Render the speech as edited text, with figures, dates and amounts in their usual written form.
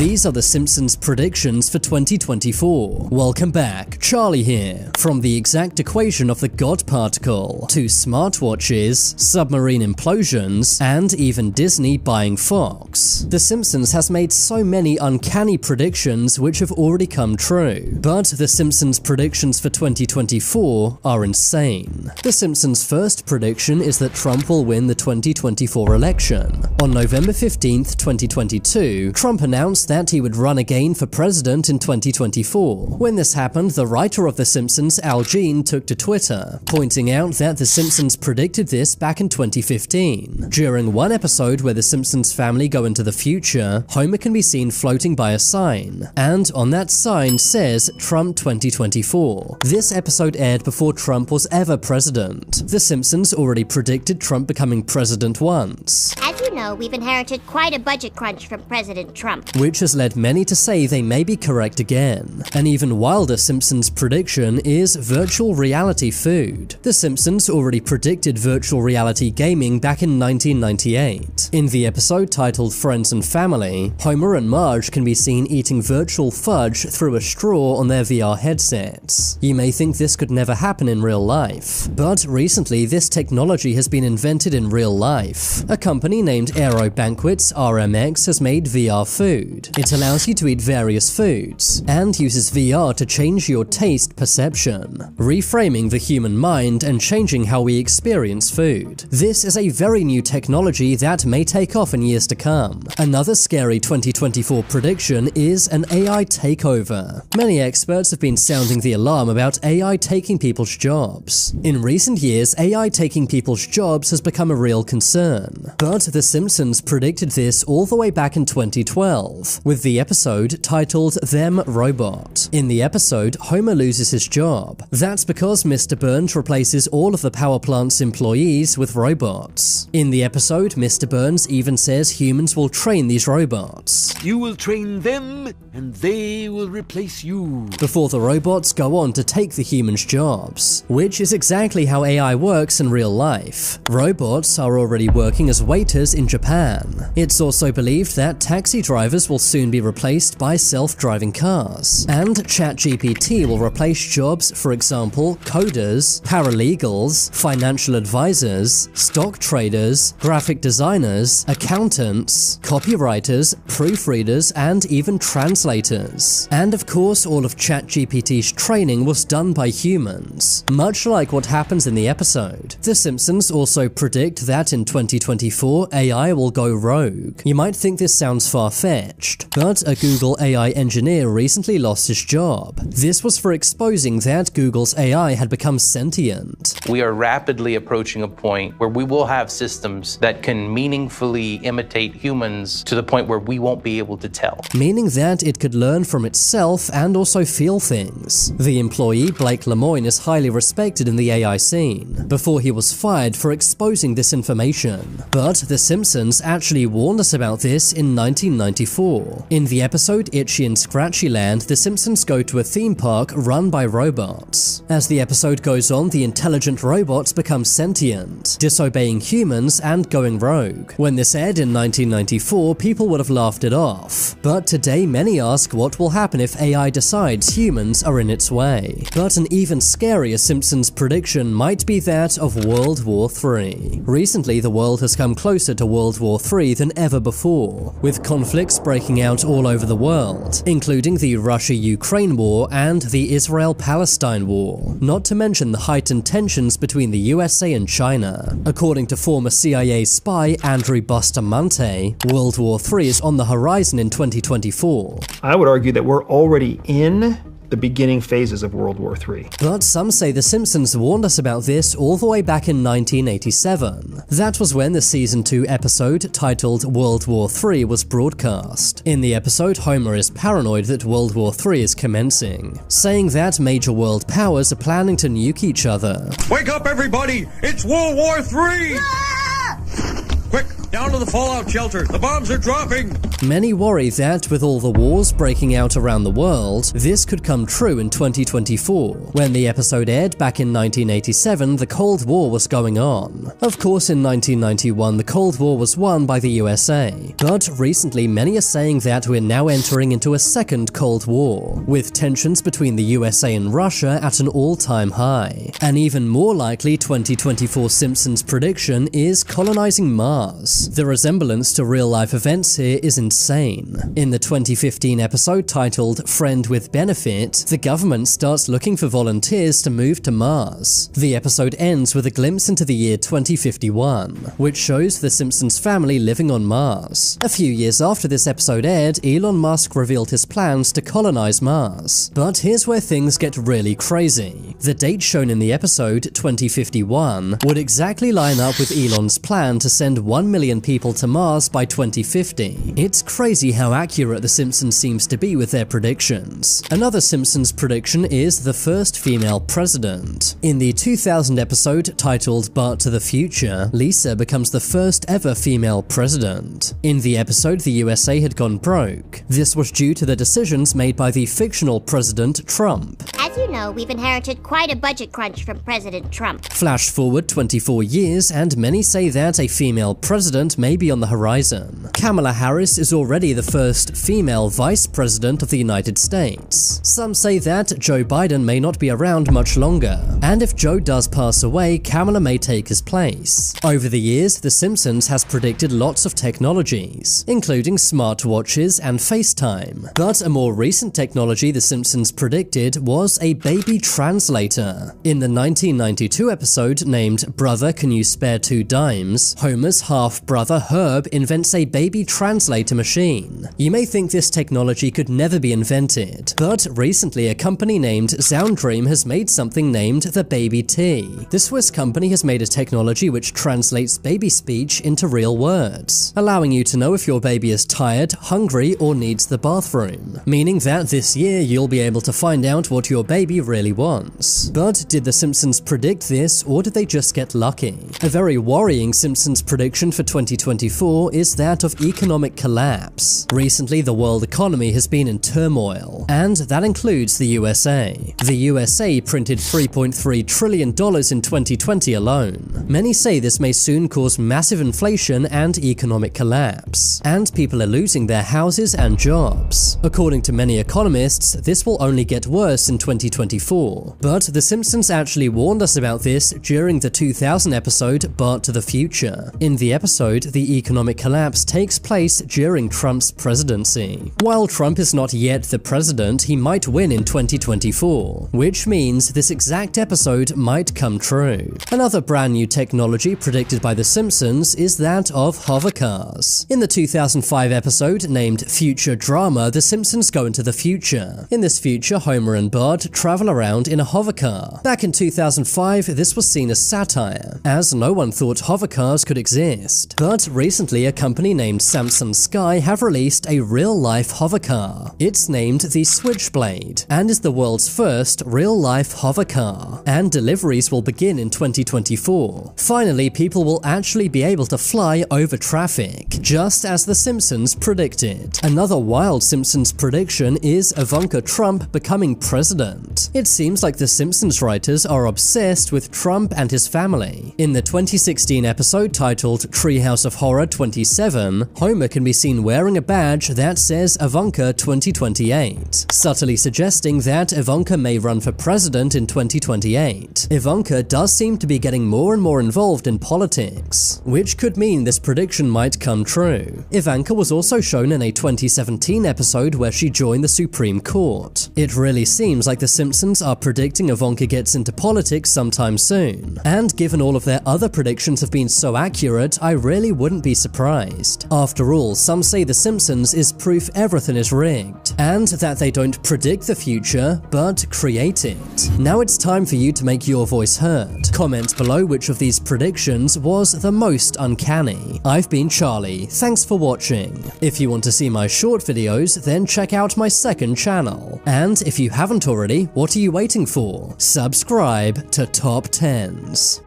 These are the Simpsons predictions for 2024. Welcome back, Charlie here. From the exact equation of the God particle, to smartwatches, submarine implosions, and even Disney buying Fox. The Simpsons has made so many uncanny predictions which have already come true. But the Simpsons predictions for 2024 are insane. The Simpsons' first prediction is that Trump will win the 2024 election. On November 15th, 2022, Trump announced that he would run again for president in 2024. When this happened, the writer of The Simpsons, Al Jean, took to Twitter, pointing out that The Simpsons predicted this back in 2015. During one episode where the Simpsons family go into the future, Homer can be seen floating by a sign, and on that sign says Trump 2024. This episode aired before Trump was ever president. The Simpsons already predicted Trump becoming president once. As you know, we've inherited quite a budget crunch from President Trump, which has led many to say they may be correct again. An even wilder Simpsons prediction is virtual reality food. The Simpsons already predicted virtual reality gaming back in 1998. In the episode titled Friends and Family, Homer and Marge can be seen eating virtual fudge through a straw on their VR headsets. You may think this could never happen in real life, but recently this technology has been invented in real life. A company named Aero Banquets RMX has made VR food. It allows you to eat various foods, and uses VR to change your taste perception, reframing the human mind and changing how we experience food. This is a very new technology that may take off in years to come. Another scary 2024 prediction is an AI takeover. Many experts have been sounding the alarm about AI taking people's jobs. In recent years, AI taking people's jobs has become a real concern, but The Simpsons predicted this all the way back in 2012, with the episode titled Them Robot. In the episode, Homer loses his job. That's because Mr. Burns replaces all of the power plant's employees with robots. In the episode, Mr. Burns even says humans will train these robots. You will train them, and they will replace you. Before the robots go on to take the humans' jobs, which is exactly how AI works in real life. Robots are already working as waiters in Japan. It's also believed that taxi drivers will soon be replaced by self-driving cars, and ChatGPT will replace jobs, for example, coders, paralegals, financial advisors, stock traders, graphic designers, accountants, copywriters, proofreaders, and even translators. And of course, all of ChatGPT's training was done by humans, much like what happens in the episode. The Simpsons also predict that in 2024, AI will go rogue. You might think this sounds far-fetched, but a Google AI engineer recently lost his job. This was for exposing that Google's AI had become sentient. We are rapidly approaching a point where we will have systems that can meaningfully imitate humans to the point where we won't be able to tell. Meaning that it could learn from itself and also feel things. The employee, Blake Lemoine, is highly respected in the AI scene, before he was fired for exposing this information. But The Simpsons actually warned us about this in 1994. In the episode Itchy and Scratchy Land, The Simpsons go to a theme park run by robots. As the episode goes on, the intelligent robots become sentient, disobeying humans and going rogue. When this aired in 1994, people would have laughed it off. But today, many ask what will happen if AI decides humans are in its way. But an even scarier Simpsons prediction might be that of World War III. Recently, the world has come closer to World War III than ever before, with conflicts breaking out all over the world, including the Russia-Ukraine war and the Israel-Palestine war, not to mention the heightened tensions between the USA and China. According to former CIA spy Andrew Bustamante, World War III is on the horizon in 2024. I would argue that we're already in the beginning phases of World War III. But some say The Simpsons warned us about this all the way back in 1987. That was when the Season 2 episode titled World War III was broadcast. In the episode, Homer is paranoid that World War III is commencing, saying that major world powers are planning to nuke each other. Wake up, everybody! It's World War III! Quick, down to the fallout shelter! The bombs are dropping! Many worry that with all the wars breaking out around the world, this could come true in 2024. When the episode aired back in 1987, the Cold War was going on. Of course, in 1991, the Cold War was won by the USA. But recently, many are saying that we're now entering into a second Cold War, with tensions between the USA and Russia at an all-time high. An even more likely 2024 Simpsons prediction is colonizing Mars. The resemblance to real-life events here is insane. In the 2015 episode titled Friend with Benefit, the government starts looking for volunteers to move to Mars. The episode ends with a glimpse into the year 2051, which shows the Simpsons family living on Mars. A few years after this episode aired, Elon Musk revealed his plans to colonize Mars. But here's where things get really crazy. The date shown in the episode, 2051, would exactly line up with Elon's plan to send 1 million people to Mars by 2050. It's crazy how accurate The Simpsons seems to be with their predictions. Another Simpsons prediction is the first female president. In the 2000 episode titled But to the Future, Lisa becomes the first ever female president. In the episode, the USA had gone broke. This was due to the decisions made by the fictional President Trump. As you know, we've inherited quite a budget crunch from President Trump. Flash forward 24 years, and many say that a female president may be on the horizon. Kamala Harris is already the first female vice president of the United States. Some say that Joe Biden may not be around much longer, and if Joe does pass away, Kamala may take his place. Over the years, The Simpsons has predicted lots of technologies, including smartwatches and FaceTime. But a more recent technology The Simpsons predicted was a baby translator. In the 1992 episode named Brother, Can You Spare Two Dimes?, Homer's half-brother Herb invents a baby translator machine. You may think this technology could never be invented, but recently a company named Soundream has made something named the Baby T. The Swiss company has made a technology which translates baby speech into real words, allowing you to know if your baby is tired, hungry, or needs the bathroom, meaning that this year you'll be able to find out what your baby really wants. But did The Simpsons predict this, or did they just get lucky? A very worrying Simpsons prediction for 2024 is that of economic collapse. Recently, the world economy has been in turmoil, and that includes the USA. The USA printed $3.3 trillion in 2020 alone. Many say this may soon cause massive inflation and economic collapse, and people are losing their houses and jobs. According to many economists, this will only get worse in 2024. But The Simpsons actually warned us about this during the 2000 episode But to the Future. In the episode, the economic collapse takes place during Trump's presidency. While Trump is not yet the president, he might win in 2024, which means this exact episode might come true. Another brand new technology predicted by The Simpsons is that of hover cars. In the 2005 episode named Future Drama, The Simpsons go into the future. In this future, Homer and Bart travel around in a hover car. Back in 2005, this was seen as satire, as no one thought hover cars could exist. But recently, a company named Samsung Sky have released a real-life hover car. It's named the Switchblade, and is the world's first real-life hover car, and deliveries will begin in 2024. Finally, people will actually be able to fly over traffic, just as The Simpsons predicted. Another wild Simpsons prediction is Ivanka Trump becoming president. It seems like The Simpsons writers are obsessed with Trump and his family. In the 2016 episode titled Treehouse of Horror 27, Homer can be seen wearing a badge that says Ivanka 2028, subtly suggesting that Ivanka may run for president in 2028. Ivanka does seem to be getting more and more involved in politics, which could mean this prediction might come true. Ivanka was also shown in a 2017 episode where she joined the Supreme Court. It really seems like The Simpsons are predicting Ivanka gets into politics sometime soon, and given all of their other predictions have been so accurate, I really wouldn't be surprised. After all, some say The Simpsons is proof everything is rigged, and that they don't predict the future, but create it. Now it's time for you to make your voice heard. Comment below which of these predictions was the most uncanny. I've been Charlie, thanks for watching. If you want to see my short videos, then check out my second channel. And if you haven't already, what are you waiting for? Subscribe to Top 10s.